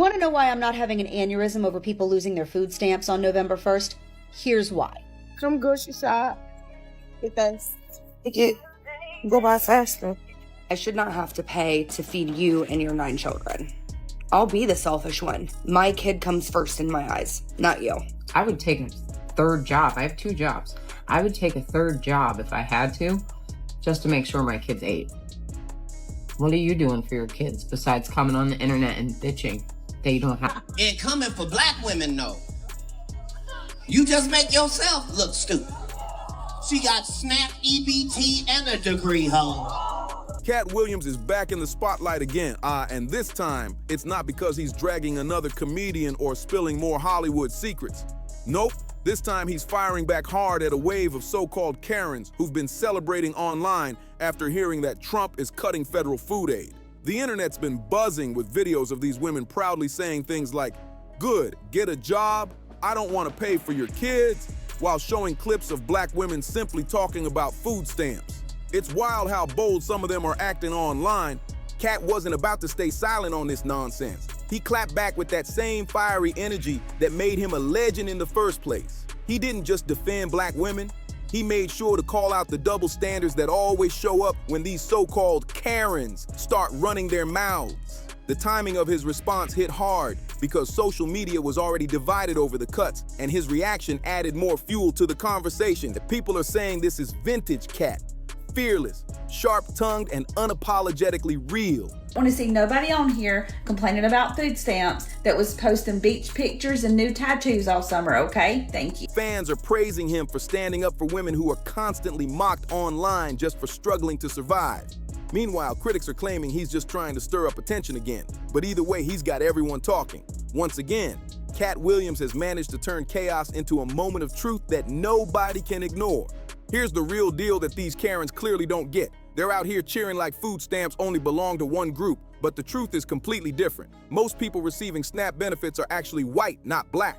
You want to know why I'm not having an aneurysm over people losing their food stamps on November 1st? Here's why. Come grocery shop. Get that ticket. Go by faster. I should not have to pay to feed you and your 9 children. I'll be the selfish one. My kid comes first in my eyes, not you. I would take a third job. I have 2 jobs. I would take a third job if I had to, just to make sure my kids ate. What are you doing for your kids besides coming on the internet and bitching that you don't have? And coming for black women, no. You just make yourself look stupid. She got SNAP, EBT, and a degree, ho. Katt Williams is back in the spotlight again, and this time, it's not because he's dragging another comedian or spilling more Hollywood secrets. Nope, this time he's firing back hard at a wave of so-called Karens who've been celebrating online after hearing that Trump is cutting federal food aid. The internet's been buzzing with videos of these women proudly saying things like, "Good, get a job, I don't want to pay for your kids," while showing clips of black women simply talking about food stamps. It's wild how bold some of them are acting online. Katt wasn't about to stay silent on this nonsense. He clapped back with that same fiery energy that made him a legend in the first place. He didn't just defend black women, he made sure to call out the double standards that always show up when these so-called Karens start running their mouths. The timing of his response hit hard because social media was already divided over the cuts, and his reaction added more fuel to the conversation. The people are saying this is vintage Katt. Fearless, sharp-tongued, and unapologetically real. I want to see nobody on here complaining about food stamps that was posting beach pictures and new tattoos all summer, okay? Thank you. Fans are praising him for standing up for women who are constantly mocked online just for struggling to survive. Meanwhile, critics are claiming he's just trying to stir up attention again. But either way, he's got everyone talking. Once again, Katt Williams has managed to turn chaos into a moment of truth that nobody can ignore. Here's the real deal that these Karens clearly don't get. They're out here cheering like food stamps only belong to one group, but the truth is completely different. Most people receiving SNAP benefits are actually white, not black.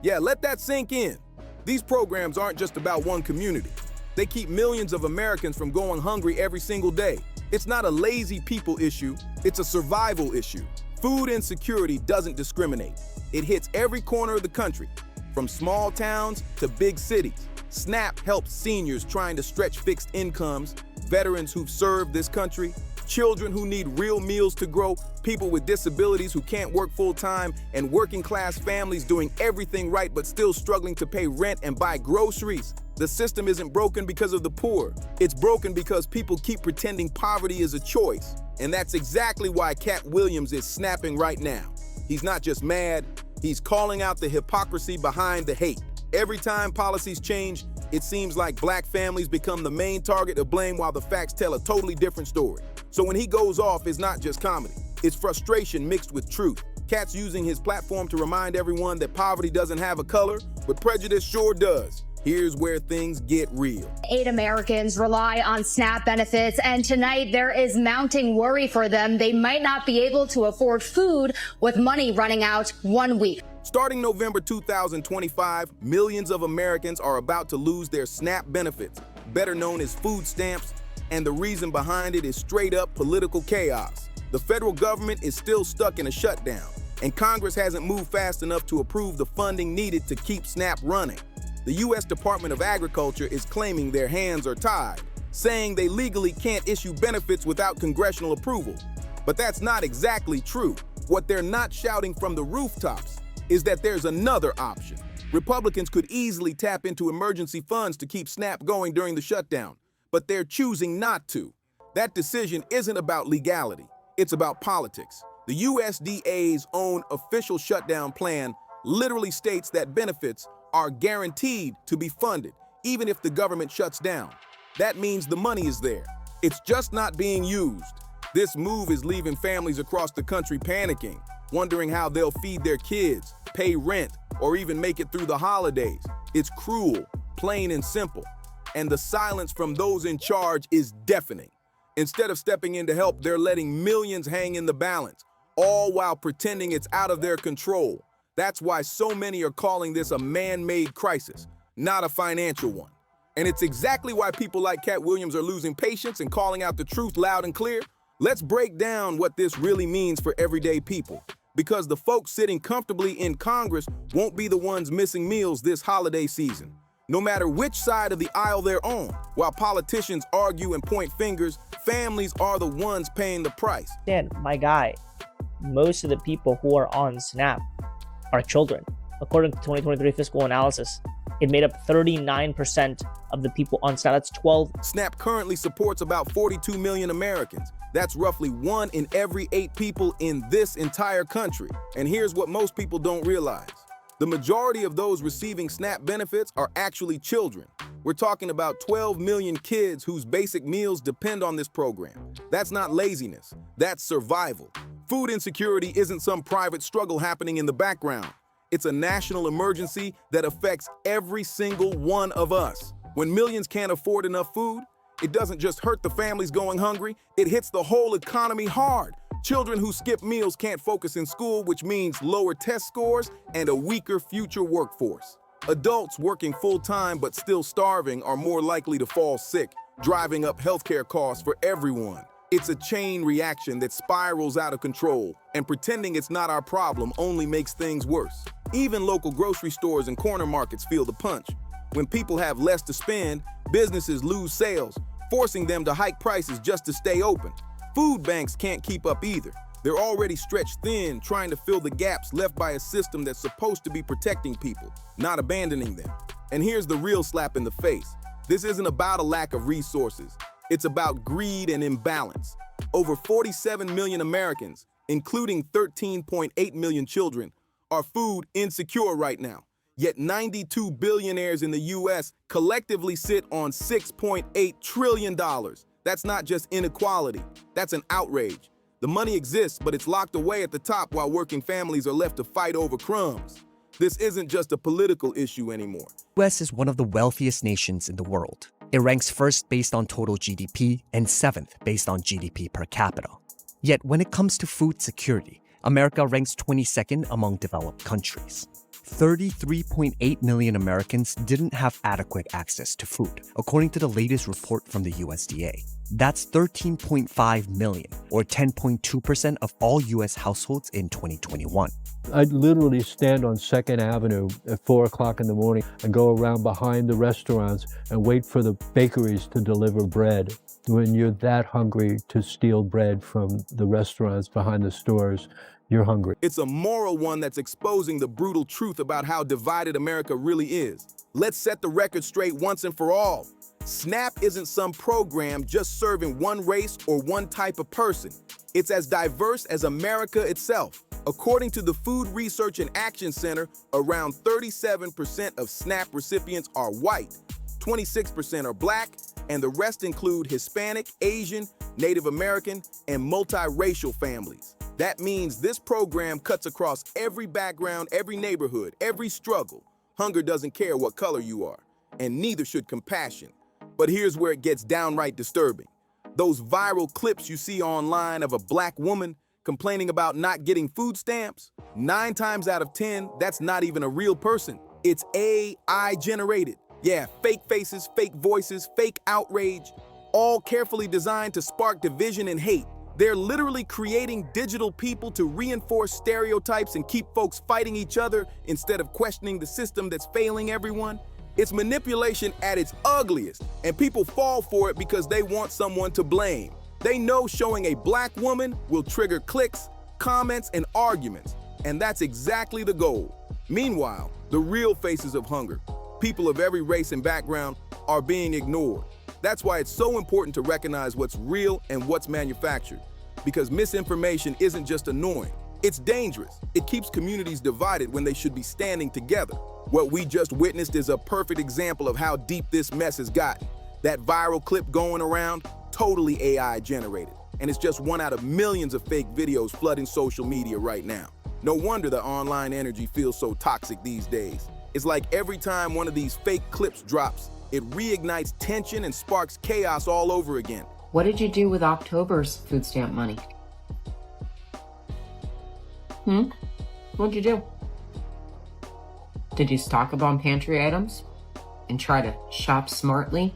Yeah, let that sink in. These programs aren't just about one community. They keep millions of Americans from going hungry every single day. It's not a lazy people issue, it's a survival issue. Food insecurity doesn't discriminate. It hits every corner of the country, from small towns to big cities. SNAP helps seniors trying to stretch fixed incomes, veterans who've served this country, children who need real meals to grow, people with disabilities who can't work full-time, and working-class families doing everything right but still struggling to pay rent and buy groceries. The system isn't broken because of the poor. It's broken because people keep pretending poverty is a choice. And that's exactly why Katt Williams is snapping right now. He's not just mad, he's calling out the hypocrisy behind the hate. Every time policies change, it seems like black families become the main target of blame while the facts tell a totally different story. So when he goes off, it's not just comedy. It's frustration mixed with truth. Katt's using his platform to remind everyone that poverty doesn't have a color, but prejudice sure does. Here's where things get real. 8 Americans rely on SNAP benefits, and tonight there is mounting worry for them. They might not be able to afford food with money running out 1 week. Starting November 2025, millions of Americans are about to lose their SNAP benefits, better known as food stamps, and the reason behind it is straight up political chaos. The federal government is still stuck in a shutdown, and Congress hasn't moved fast enough to approve the funding needed to keep SNAP running. The U.S. Department of Agriculture is claiming their hands are tied, saying they legally can't issue benefits without congressional approval. But that's not exactly true. What they're not shouting from the rooftops is that there's another option. Republicans could easily tap into emergency funds to keep SNAP going during the shutdown, but they're choosing not to. That decision isn't about legality, it's about politics. The USDA's own official shutdown plan literally states that benefits are guaranteed to be funded, even if the government shuts down. That means the money is there. It's just not being used. This move is leaving families across the country panicking, wondering how they'll feed their kids, pay rent, or even make it through the holidays. It's cruel, plain and simple. And the silence from those in charge is deafening. Instead of stepping in to help, they're letting millions hang in the balance, all while pretending it's out of their control. That's why so many are calling this a man-made crisis, not a financial one. And it's exactly why people like Katt Williams are losing patience and calling out the truth loud and clear. Let's break down what this really means for everyday people. Because the folks sitting comfortably in Congress won't be the ones missing meals this holiday season. No matter which side of the aisle they're on, while politicians argue and point fingers, families are the ones paying the price. Dan, my guy, most of the people who are on SNAP are children. According to 2023 fiscal analysis, it made up 39% of the people on SNAP. That's 12. SNAP currently supports about 42 million Americans. That's roughly 1 in every 8 people in this entire country. And here's what most people don't realize. The majority of those receiving SNAP benefits are actually children. We're talking about 12 million kids whose basic meals depend on this program. That's not laziness, that's survival. Food insecurity isn't some private struggle happening in the background. It's a national emergency that affects every single one of us. When millions can't afford enough food, it doesn't just hurt the families going hungry, it hits the whole economy hard. Children who skip meals can't focus in school, which means lower test scores and a weaker future workforce. Adults working full-time but still starving are more likely to fall sick, driving up healthcare costs for everyone. It's a chain reaction that spirals out of control, and pretending it's not our problem only makes things worse. Even local grocery stores and corner markets feel the punch. When people have less to spend, businesses lose sales, forcing them to hike prices just to stay open. Food banks can't keep up either. They're already stretched thin, trying to fill the gaps left by a system that's supposed to be protecting people, not abandoning them. And here's the real slap in the face. This isn't about a lack of resources. It's about greed and imbalance. Over 47 million Americans, including 13.8 million children, are food insecure right now. Yet 92 billionaires in the US collectively sit on $6.8 trillion. That's not just inequality, that's an outrage. The money exists, but it's locked away at the top while working families are left to fight over crumbs. This isn't just a political issue anymore. The US is one of the wealthiest nations in the world. It ranks first based on total GDP and 7th based on GDP per capita. Yet when it comes to food security, America ranks 22nd among developed countries. 33.8 million Americans didn't have adequate access to food, according to the latest report from the USDA. That's 13.5 million, or 10.2% of all US households in 2021. I'd literally stand on 2nd Avenue at 4 o'clock in the morning and go around behind the restaurants and wait for the bakeries to deliver bread. When you're that hungry to steal bread from the restaurants behind the stores, you're hungry. It's a moral one that's exposing the brutal truth about how divided America really is. Let's set the record straight once and for all. SNAP isn't some program just serving one race or one type of person. It's as diverse as America itself. According to the Food Research and Action Center, around 37% of SNAP recipients are white, 26% are black, and the rest include Hispanic, Asian, Native American, and multiracial families. That means this program cuts across every background, every neighborhood, every struggle. Hunger doesn't care what color you are, and neither should compassion. But here's where it gets downright disturbing. Those viral clips you see online of a black woman complaining about not getting food stamps, 9 times out of 10, that's not even a real person. It's AI generated. Yeah, fake faces, fake voices, fake outrage, all carefully designed to spark division and hate. They're literally creating digital people to reinforce stereotypes and keep folks fighting each other instead of questioning the system that's failing everyone. It's manipulation at its ugliest, and people fall for it because they want someone to blame. They know showing a black woman will trigger clicks, comments, and arguments, and that's exactly the goal. Meanwhile, the real faces of hunger, people of every race and background, are being ignored. That's why it's so important to recognize what's real and what's manufactured. Because misinformation isn't just annoying, it's dangerous. It keeps communities divided when they should be standing together. What we just witnessed is a perfect example of how deep this mess has gotten. That viral clip going around, totally AI generated. And it's just one out of millions of fake videos flooding social media right now. No wonder the online energy feels so toxic these days. It's like every time one of these fake clips drops, it reignites tension and sparks chaos all over again. What did you do with October's food stamp money? What'd you do? Did you stock up on pantry items and try to shop smartly?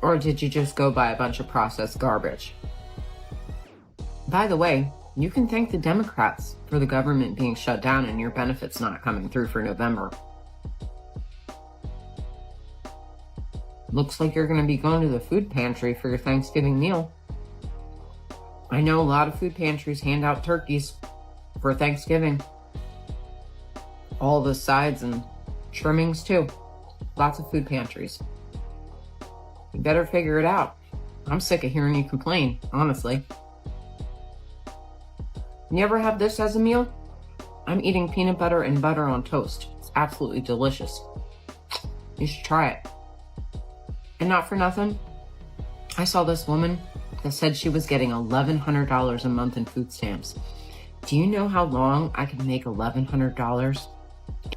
Or did you just go buy a bunch of processed garbage? By the way, You can thank the Democrats for the government being shut down and your benefits not coming through for November. Looks like you're going to be going to the food pantry for your Thanksgiving meal. I know a lot of food pantries hand out turkeys for Thanksgiving. All the sides and trimmings too. Lots of food pantries. You better figure it out. I'm sick of hearing you complain, honestly. You ever have this as a meal? I'm eating peanut butter and butter on toast. It's absolutely delicious. You should try it. And not for nothing, I saw this woman that said she was getting $1,100 a month in food stamps. Do you know how long I could make $1,100?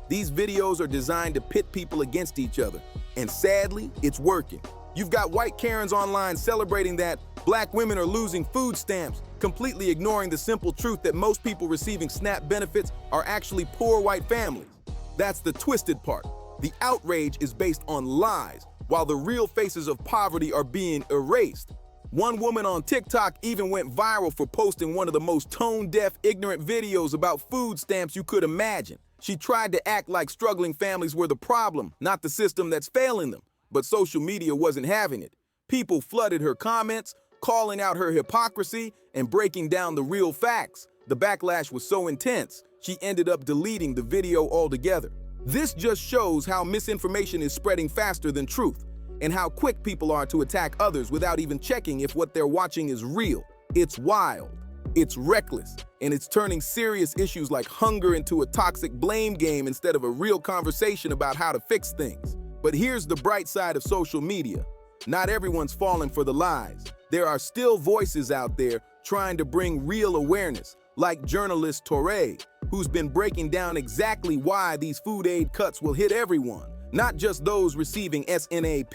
These videos are designed to pit people against each other, and sadly, it's working. You've got white Karens online celebrating that black women are losing food stamps, completely ignoring the simple truth that most people receiving SNAP benefits are actually poor white families. That's the twisted part. The outrage is based on lies, while the real faces of poverty are being erased. One woman on TikTok even went viral for posting one of the most tone-deaf, ignorant videos about food stamps you could imagine. She tried to act like struggling families were the problem, not the system that's failing them. But social media wasn't having it. People flooded her comments, calling out her hypocrisy and breaking down the real facts. The backlash was so intense, she ended up deleting the video altogether. This just shows how misinformation is spreading faster than truth, and how quick people are to attack others without even checking if what they're watching is real. It's wild, it's reckless, and it's turning serious issues like hunger into a toxic blame game instead of a real conversation about how to fix things. But here's the bright side of social media. Not everyone's falling for the lies. There are still voices out there trying to bring real awareness, like journalist Torre, who's been breaking down exactly why these food aid cuts will hit everyone, not just those receiving SNAP.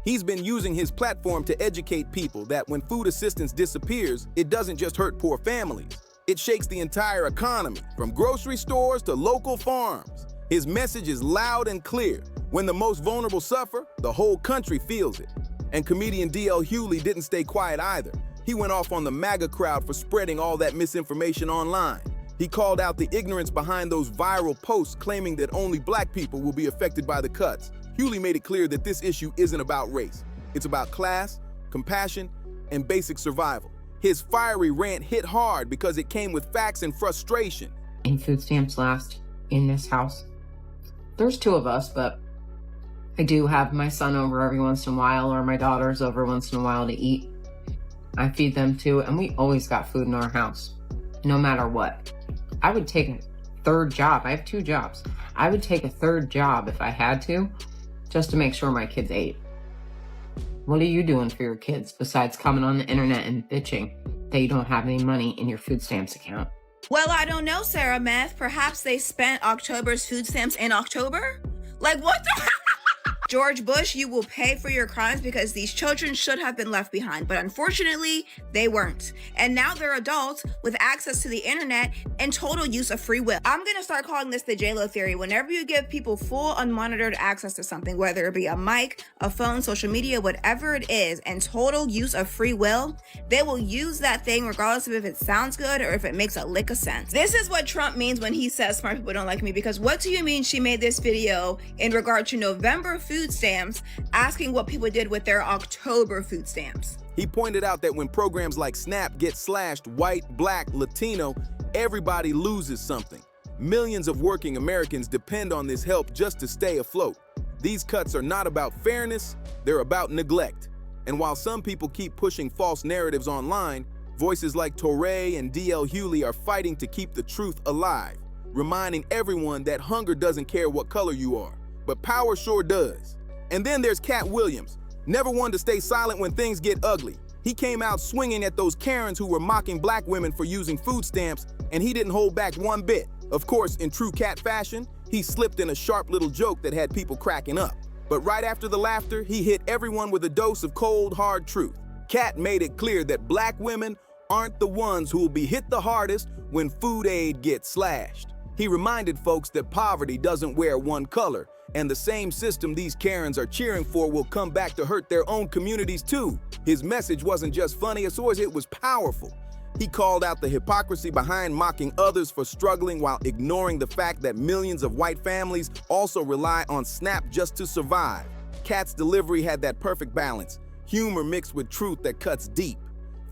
He's been using his platform to educate people that when food assistance disappears, it doesn't just hurt poor families. It shakes the entire economy, from grocery stores to local farms. His message is loud and clear. When the most vulnerable suffer, the whole country feels it. And comedian D.L. Hewley didn't stay quiet either. He went off on the MAGA crowd for spreading all that misinformation online. He called out the ignorance behind those viral posts claiming that only black people will be affected by the cuts. Hewley made it clear that this issue isn't about race. It's about class, compassion, and basic survival. His fiery rant hit hard because it came with facts and frustration. And food stamps last in this house. There's two of us, but I do have my son over every once in a while, or my daughters over once in a while to eat. I feed them too, and we always got food in our house, no matter what. I would take a third job. I have two jobs. I would take a third job if I had to, just to make sure my kids ate. What are you doing for your kids besides coming on the internet and bitching that you don't have any money in your food stamps account? Well, I don't know, Sarah Meth. Perhaps they spent October's food stamps in October? Like, what the George Bush, you will pay for your crimes because these children should have been left behind, but unfortunately, they weren't. And now they're adults with access to the internet and total use of free will. I'm gonna start calling this the J-Lo theory. Whenever you give people full unmonitored access to something, whether it be a mic, a phone, social media, whatever it is, and total use of free will, they will use that thing regardless of if it sounds good or if it makes a lick of sense. This is what Trump means when he says smart people don't like me, because what do you mean she made this video in regard to November food stamps, asking what people did with their October food stamps? He pointed out that when programs like SNAP get slashed white, black, Latino, everybody loses something. Millions of working Americans depend on this help just to stay afloat. These cuts are not about fairness, they're about neglect. And while some people keep pushing false narratives online, voices like Torre and D.L. Hewley are fighting to keep the truth alive, reminding everyone that hunger doesn't care what color you are, but power sure does. And then there's Katt Williams, never one to stay silent when things get ugly. He came out swinging at those Karens who were mocking black women for using food stamps, and he didn't hold back one bit. Of course, in true Katt fashion, he slipped in a sharp little joke that had people cracking up. But right after the laughter, he hit everyone with a dose of cold, hard truth. Katt made it clear that black women aren't the ones who will be hit the hardest when food aid gets slashed. He reminded folks that poverty doesn't wear one color, and the same system these Karens are cheering for will come back to hurt their own communities too. His message wasn't just funny, it was powerful. He called out the hypocrisy behind mocking others for struggling while ignoring the fact that millions of white families also rely on SNAP just to survive. Katt's delivery had that perfect balance, humor mixed with truth that cuts deep.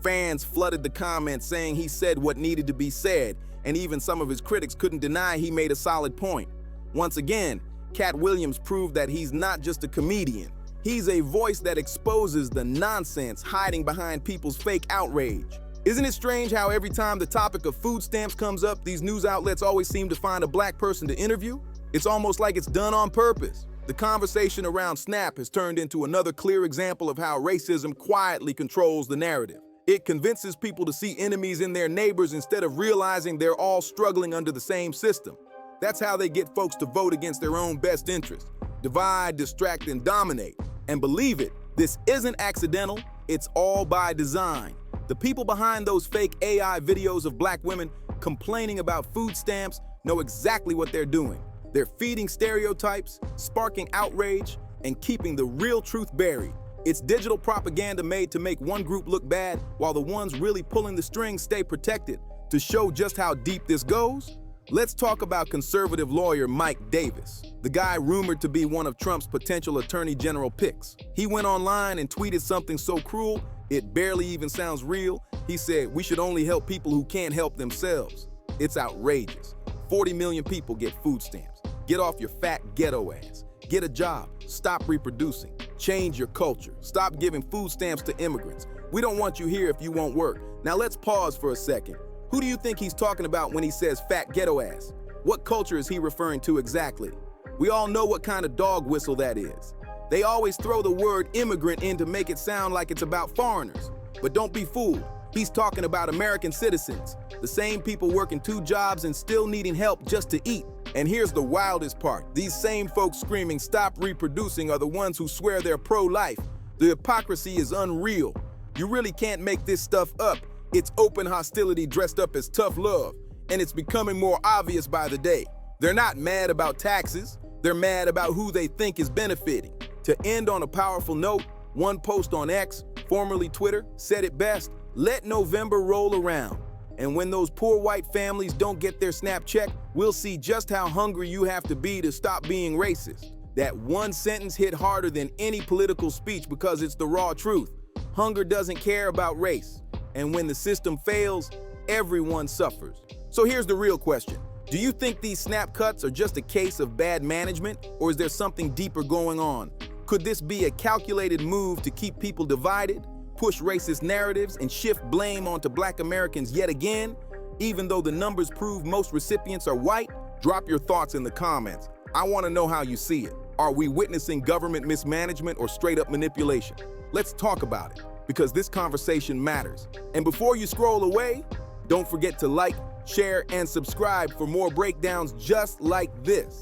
Fans flooded the comments saying he said what needed to be said, and even some of his critics couldn't deny he made a solid point. Once again, Katt Williams proved that he's not just a comedian. He's a voice that exposes the nonsense hiding behind people's fake outrage. Isn't it strange how every time the topic of food stamps comes up, these news outlets always seem to find a black person to interview? It's almost like it's done on purpose. The conversation around SNAP has turned into another clear example of how racism quietly controls the narrative. It convinces people to see enemies in their neighbors instead of realizing they're all struggling under the same system. That's how they get folks to vote against their own best interests. Divide, distract, and dominate. And believe it, this isn't accidental, it's all by design. The people behind those fake AI videos of black women complaining about food stamps know exactly what they're doing. They're feeding stereotypes, sparking outrage, and keeping the real truth buried. It's digital propaganda made to make one group look bad while the ones really pulling the strings stay protected. To show just how deep this goes, let's talk about conservative lawyer Mike Davis, the guy rumored to be one of Trump's potential attorney general picks. He went online and tweeted something so cruel, it barely even sounds real. He said, "We should only help people who can't help themselves." It's outrageous. 40 million people get food stamps. Get off your fat ghetto ass. Get a job. Stop reproducing. Change your culture. Stop giving food stamps to immigrants. We don't want you here if you won't work. Now let's pause for a second. Who do you think he's talking about when he says fat ghetto ass? What culture is he referring to exactly? We all know what kind of dog whistle that is. They always throw the word immigrant in to make it sound like it's about foreigners. But don't be fooled. He's talking about American citizens, the same people working 2 jobs and still needing help just to eat. And here's the wildest part. These same folks screaming stop reproducing are the ones who swear they're pro-life. The hypocrisy is unreal. You really can't make this stuff up. It's open hostility dressed up as tough love, and it's becoming more obvious by the day. They're not mad about taxes. They're mad about who they think is benefiting. To end on a powerful note, one post on X, formerly Twitter, said it best: let November roll around. And when those poor white families don't get their SNAP check, we'll see just how hungry you have to be to stop being racist. That one sentence hit harder than any political speech because it's the raw truth. Hunger doesn't care about race. And when the system fails, everyone suffers. So here's the real question. Do you think these SNAP cuts are just a case of bad management, or is there something deeper going on? Could this be a calculated move to keep people divided, push racist narratives, and shift blame onto black Americans yet again? Even though the numbers prove most recipients are white? Drop your thoughts in the comments. I want to know how you see it. Are we witnessing government mismanagement or straight up manipulation? Let's talk about it, because this conversation matters. And before you scroll away, don't forget to like, share, and subscribe for more breakdowns just like this.